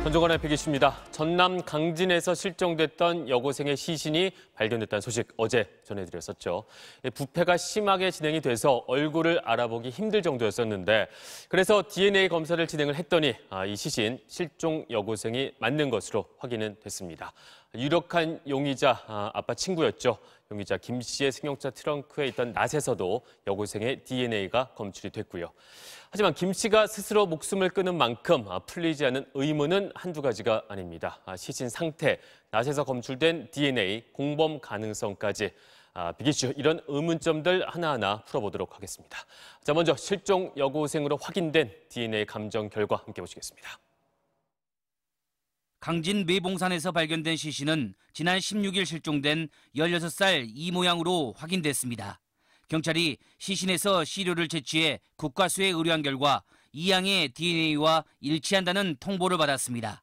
전종환의 빅이슈입니다. 전남 강진에서 실종됐던 여고생의 시신이 발견됐다는 소식 어제 전해드렸었죠. 부패가 심하게 진행이 돼서 얼굴을 알아보기 힘들 정도였었는데 그래서 DNA 검사를 진행을 했더니 이 시신 실종 여고생이 맞는 것으로 확인은 됐습니다. 유력한 용의자 아빠 친구였죠. 용의자 김 씨의 승용차 트렁크에 있던 낫에서도 여고생의 DNA가 검출이 됐고요. 하지만 김 씨가 스스로 목숨을 끊은 만큼 풀리지 않은 의문은 한두 가지가 아닙니다. 시신 상태, 낫에서 검출된 DNA, 공범 가능성까지 빅이슈 이런 의문점들 하나하나 풀어보도록 하겠습니다. 자, 먼저 실종 여고생으로 확인된 DNA 감정 결과 함께 보시겠습니다. 강진 매봉산에서 발견된 시신은 지난 16일 실종된 16살 이모양으로 확인됐습니다. 경찰이 시신에서 시료를 채취해 국과수에 의뢰한 결과 이 양의 DNA와 일치한다는 통보를 받았습니다.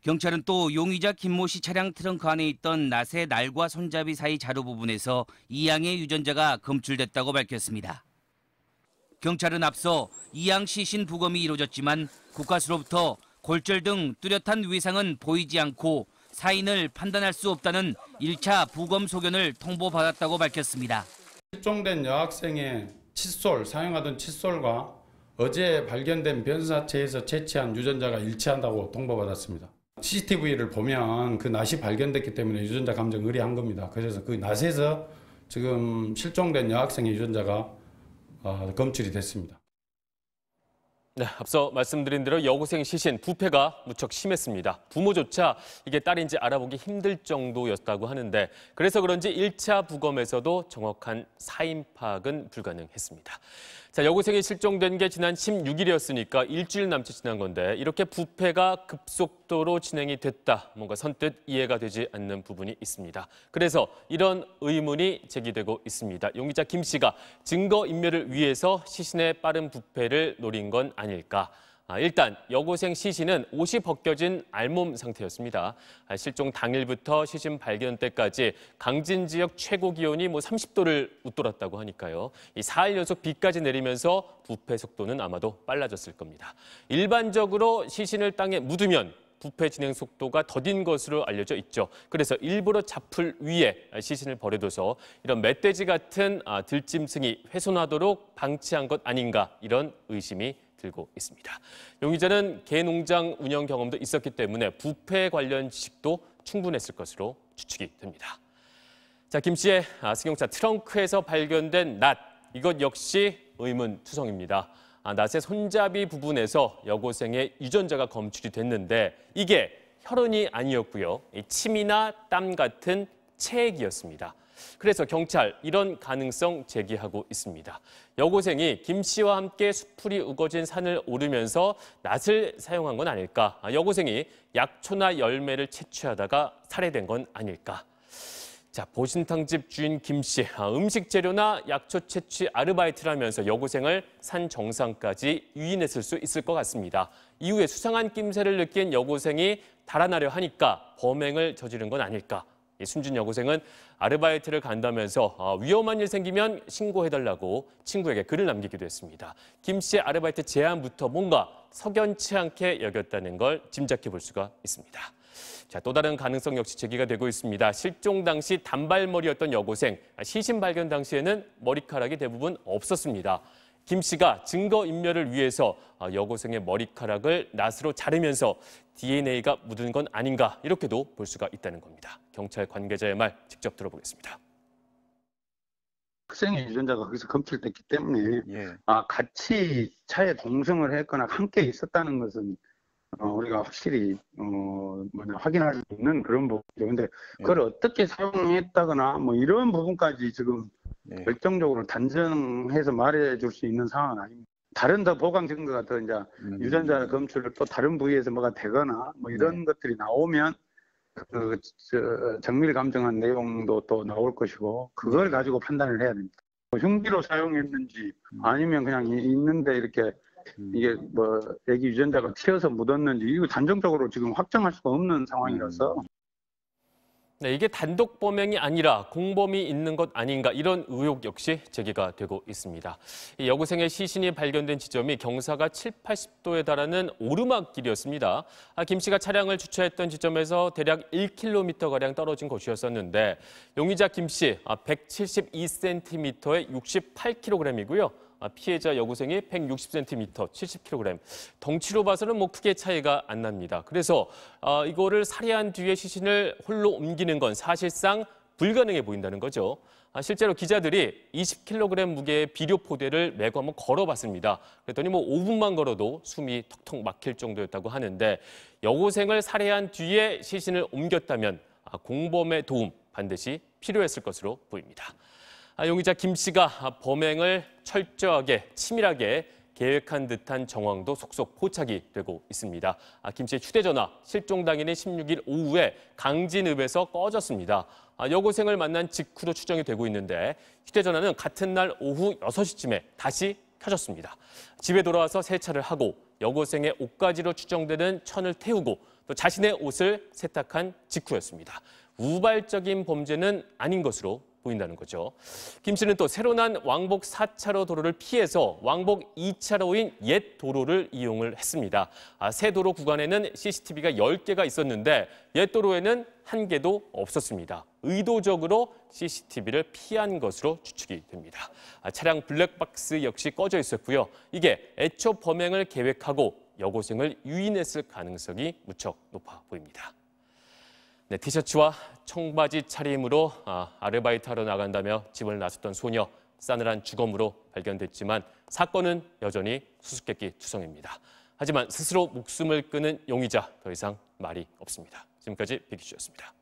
경찰은 또 용의자 김모 씨 차량 트렁크 안에 있던 낫의 날과 손잡이 사이 자루 부분에서 이 양의 유전자가 검출됐다고 밝혔습니다. 경찰은 앞서 이 양 시신 부검이 이루어졌지만 국과수로부터 골절 등 뚜렷한 외상은 보이지 않고 사인을 판단할 수 없다는 1차 부검 소견을 통보받았다고 밝혔습니다. 실종된 여학생의 칫솔, 사용하던 칫솔과 어제 발견된 변사체에서 채취한 유전자가 일치한다고 통보받았습니다. CCTV를 보면 그 낫이 발견됐기 때문에 유전자 감정 의뢰한 겁니다. 그래서 그 낫에서 지금 실종된 여학생의 유전자가 검출이 됐습니다. 네, 앞서 말씀드린 대로 여고생 시신 부패가 무척 심했습니다. 부모조차 이게 딸인지 알아보기 힘들 정도였다고 하는데 그래서 그런지 1차 부검에서도 정확한 사인 파악은 불가능했습니다. 자, 여고생이 실종된 게 지난 16일이었으니까 일주일 남짓 지난 건데 이렇게 부패가 급속도로 진행이 됐다. 뭔가 선뜻 이해가 되지 않는 부분이 있습니다. 그래서 이런 의문이 제기되고 있습니다. 용의자 김 씨가 증거인멸을 위해서 시신의 빠른 부패를 노린 건 아닐까. 일단 여고생 시신은 옷이 벗겨진 알몸 상태였습니다. 실종 당일부터 시신 발견 때까지 강진 지역 최고 기온이 30도를 웃돌았다고 하니까요. 이 4일 연속 비까지 내리면서 부패 속도는 아마도 빨라졌을 겁니다. 일반적으로 시신을 땅에 묻으면 부패 진행 속도가 더딘 것으로 알려져 있죠. 그래서 일부러 잡풀 위에 시신을 버려둬서 이런 멧돼지 같은 들짐승이 훼손하도록 방치한 것 아닌가 이런 의심이 들고 있습니다. 용의자는 개농장 운영 경험도 있었기 때문에 부패 관련 지식도 충분했을 것으로 추측이 됩니다. 자, 김 씨의 승용차 트렁크에서 발견된 낫, 이것 역시 의문투성입니다. 낫의 손잡이 부분에서 여고생의 유전자가 검출이 됐는데 이게 혈흔이 아니었고요. 침이나 땀 같은 체액이었습니다. 그래서 경찰 이런 가능성 제기하고 있습니다. 여고생이 김 씨와 함께 수풀이 우거진 산을 오르면서 낫을 사용한 건 아닐까? 여고생이 약초나 열매를 채취하다가 살해된 건 아닐까? 자, 보신탕집 주인 김 씨, 음식 재료나 약초 채취 아르바이트를 하면서 여고생을 산 정상까지 유인했을 수 있을 것 같습니다. 이후에 수상한 낌새를 느낀 여고생이 달아나려 하니까 범행을 저지른 건 아닐까? 숨진 여고생은 아르바이트를 간다면서 위험한 일 생기면 신고해달라고 친구에게 글을 남기기도 했습니다. 김 씨의 아르바이트 제안부터 뭔가 석연치 않게 여겼다는 걸 짐작해 볼 수가 있습니다. 자, 또 다른 가능성 역시 제기가 되고 있습니다. 실종 당시 단발머리였던 여고생, 시신 발견 당시에는 머리카락이 대부분 없었습니다. 김 씨가 증거인멸을 위해서 여고생의 머리카락을 낫으로 자르면서 DNA가 묻은 건 아닌가 이렇게도 볼 수가 있다는 겁니다. 경찰 관계자의 말 직접 들어보겠습니다. 학생의 유전자가 거기서 검출됐기 때문에 같이 차에 동승을 했거나 함께 있었다는 것은 우리가 확실히 확인할 수 있는 그런 부분이죠. 근데 그걸 어떻게 사용했다거나 이런 부분까지 지금 결정적으로 단정해서 말해줄 수 있는 상황은 아닙니다. 다른 더 보강 증거가 더 이제 유전자 검출을 또 다른 부위에서 뭐가 되거나 이런 것들이 나오면 정밀 감정한 내용도 또 나올 것이고 그걸 가지고 판단을 해야 됩니다. 흉기로 사용했는지 아니면 그냥 있는데 이렇게 이게 애기 유전자가 튀어서 묻었는지 이거 단정적으로 지금 확정할 수가 없는 상황이라서 네, 이게 단독 범행이 아니라 공범이 있는 것 아닌가 이런 의혹 역시 제기가 되고 있습니다. 이 여고생의 시신이 발견된 지점이 경사가 70~80도에 달하는 오르막길이었습니다. 김 씨가 차량을 주차했던 지점에서 대략 1km가량 떨어진 곳이었었는데 용의자 김 씨 172cm에 68kg이고요. 피해자 여고생이 160cm, 70kg. 덩치로 봐서는 크게 차이가 안 납니다. 그래서 이거를 살해한 뒤에 시신을 홀로 옮기는 건 사실상 불가능해 보인다는 거죠. 실제로 기자들이 20kg 무게의 비료 포대를 메고 한번 걸어봤습니다. 그랬더니 5분만 걸어도 숨이 턱턱 막힐 정도였다고 하는데 여고생을 살해한 뒤에 시신을 옮겼다면 공범의 도움 반드시 필요했을 것으로 보입니다. 용의자 김 씨가 범행을 철저하게 치밀하게 계획한 듯한 정황도 속속 포착이 되고 있습니다. 김 씨의 휴대전화 실종 당일인 16일 오후에 강진읍에서 꺼졌습니다. 여고생을 만난 직후로 추정이 되고 있는데 휴대전화는 같은 날 오후 6시쯤에 다시 켜졌습니다. 집에 돌아와서 세차를 하고 여고생의 옷가지로 추정되는 천을 태우고 또 자신의 옷을 세탁한 직후였습니다. 우발적인 범죄는 아닌 것으로 보인다는 거죠. 김 씨는 또 새로 난 왕복 4차로 도로를 피해서 왕복 2차로인 옛 도로를 이용을 했습니다. 새 도로 구간에는 CCTV가 10개가 있었는데 옛 도로에는 1개도 없었습니다. 의도적으로 CCTV를 피한 것으로 추측이 됩니다. 차량 블랙박스 역시 꺼져 있었고요. 이게 애초 범행을 계획하고 여고생을 유인했을 가능성이 무척 높아 보입니다. 네, 티셔츠와 청바지 차림으로 아르바이트하러 나간다며 집을 나섰던 소녀, 싸늘한 주검으로 발견됐지만 사건은 여전히 수수께끼 투성입니다. 하지만 스스로 목숨을 끊은 용의자, 더 이상 말이 없습니다. 지금까지 빅이슈였습니다.